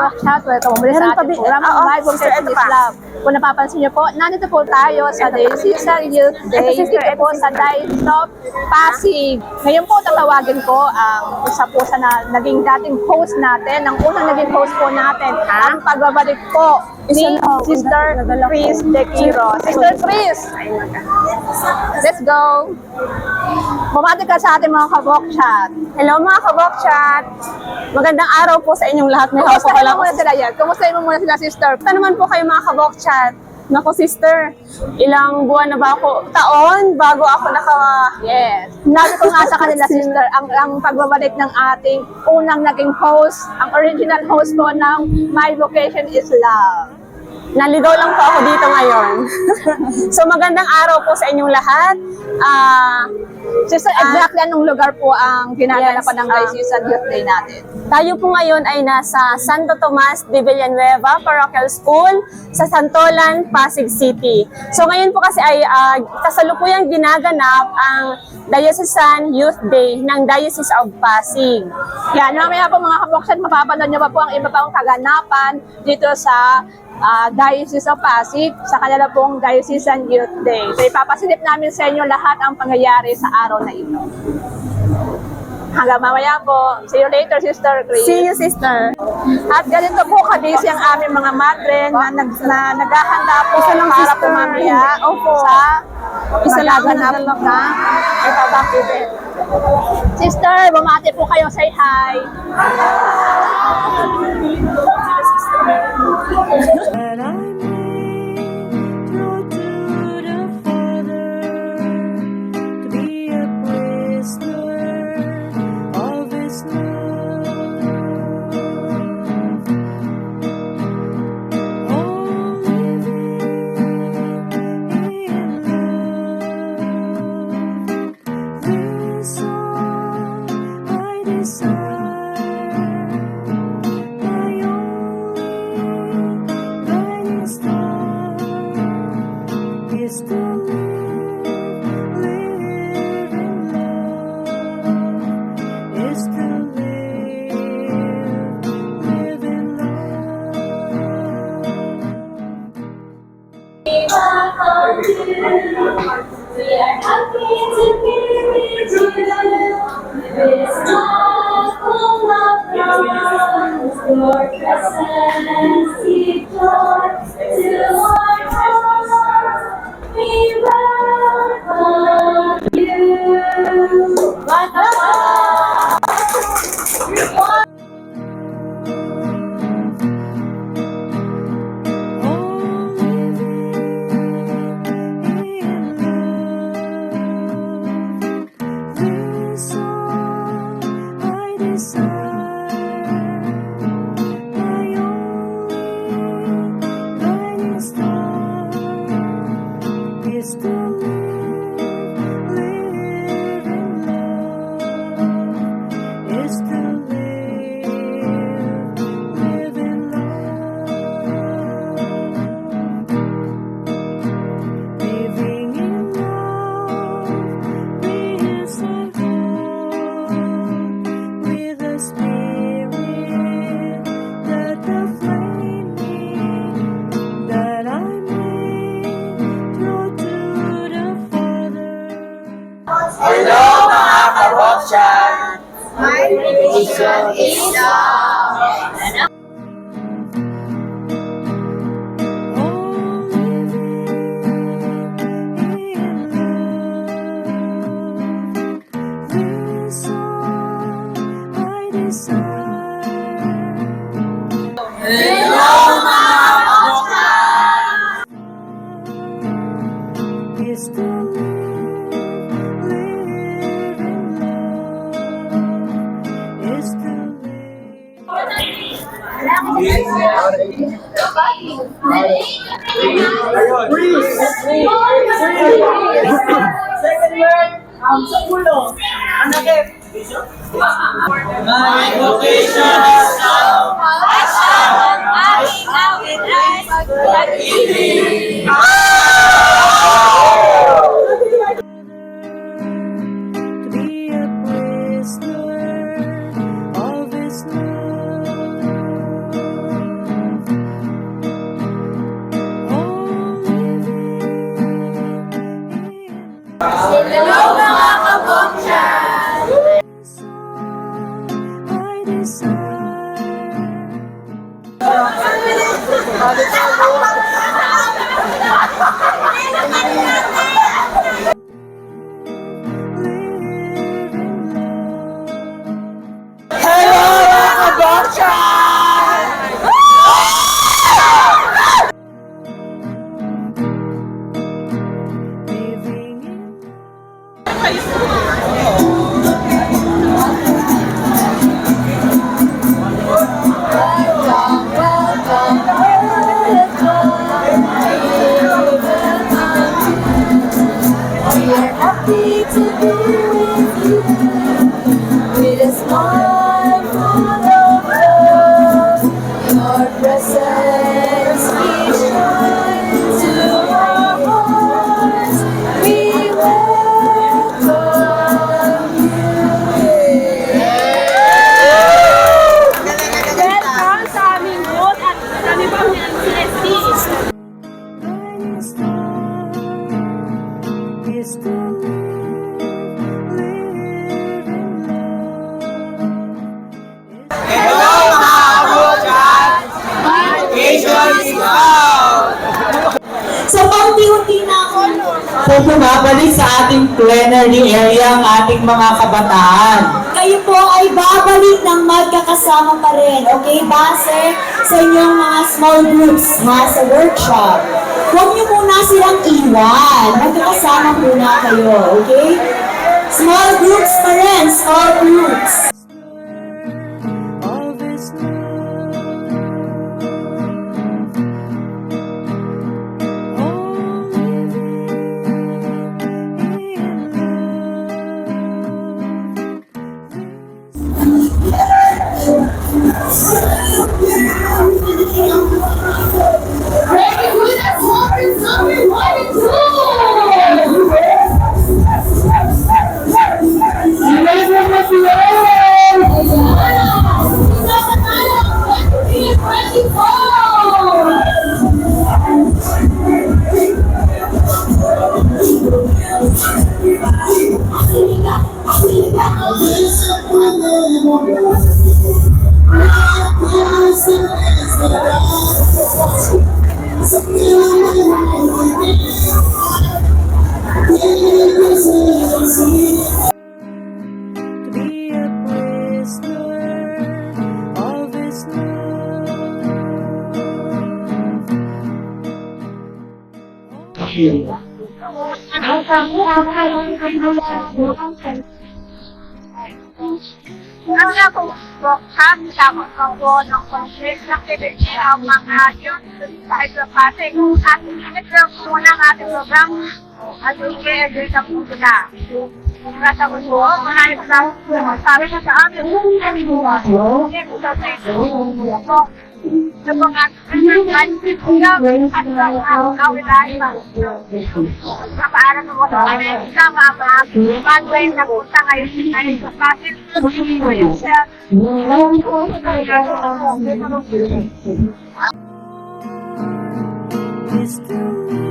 Kabok Chat. Welcome muli sa ating program. My vocation is love. Kung napapansin niyo po, nandito po tayo sa Diocesan Youth Day. Dito po sa Diocese of Pasig. Ngayon po tatawagin ko ang isa po sa naging dating host natin, ang unang naging host po natin, ang pagbabalik po ni Sister Chris De Quiro. Sister Chris, let's go! Bumati ka sa ating mga Kabok Chat. Hello mga Kabok Chat! Magandang araw po sa inyong lahat. Kumustahin mo muna sila yan? Kumustahin mo muna sila, Sister? Ito naman po kayo mga Kabok Chat. Naku sister, ilang buwan na ba ako? Taon bago ako Yes. Nabi ko nga sa kanila, Sister, ang pagbabalik ng ating unang naging host, ang original host po ng My Vocation is Love. Naligaw lang po ako dito ngayon. So magandang araw po sa inyong lahat. Sister, exactly anong lugar po ang ginaganapan ng Diocesan Youth Day natin? Tayo po ngayon ay nasa Santo Tomas de Villanueva Parochial School sa Santolan, Pasig City. So ngayon po kasi ay kasalukuyang ginaganap ang Diocesan Youth Day ng Diocese of Pasig. Yan, mamaya po mga kaboksan, mapapanood nyo pa po ang iba pang kaganapan dito sa Diocese of Pasig sa kanila pong Diocesan Youth Day. So ipapasilip namin sa inyo lahat ang pangyayari sa araw na ito. Hanggang mamaya po. See you later, Sister Chris. See you, sister. At ganito po kabisi ang aming mga madre na naghahanda po para po mamaya sa isalaganap na itabang event. Sister, bumati po kayo. Say hi. That I may flow to the Father, to be a prisoner of His love. Oh, living in love, this all I desire. Is to live in love, is to live in love. We are happy to be with you. This life full of promise, your presence gives joy to our hearts. We welcome you. Is to live in love, is to live in love, living in love, peace and hope, with a spirit that aflame me, that I Hello mga Kabok Chat! My vocation is love. Hello mga Kabok Chat! Is to live in love, is to Second word, sa ulo. Ano kaya? My vocation is love. to be a prisoner of His love. Hello mga kaboksan! Living in We are happy to be with you, with a smile full of love. Your presence we shine to our hearts. We welcome Welcome sa aming booth at sa aming pamilya ng CST. shining star is to live in love. Hello mga kaboksan! Education is out! So, paunti-unti na ako po bumabalik sa ating plenary area ang ating mga kabataan. Kayo po ay babalik ng magkakasama pa rin, okay? Base sa inyong mga small groups ha, sa workshop. Huwag niyo muna silang iwan. Magkakasama muna kayo, okay? Small groups pa rin, small groups. All this love, all living in love. To be a place where all this Ang nakukboksan sa mga ng conflict na pinili ang mga yun sa Pasig at ito muna ang ating program at i-agree sa puso na. Nasa gusto, maraming salamat sabi na sa amin. Hindi ko sa ito. Sa mga kanyang at sa mga kawilain sa paaran ng mga kami sama ang mga bagay na punta ngayon ay sa Pasig. is to live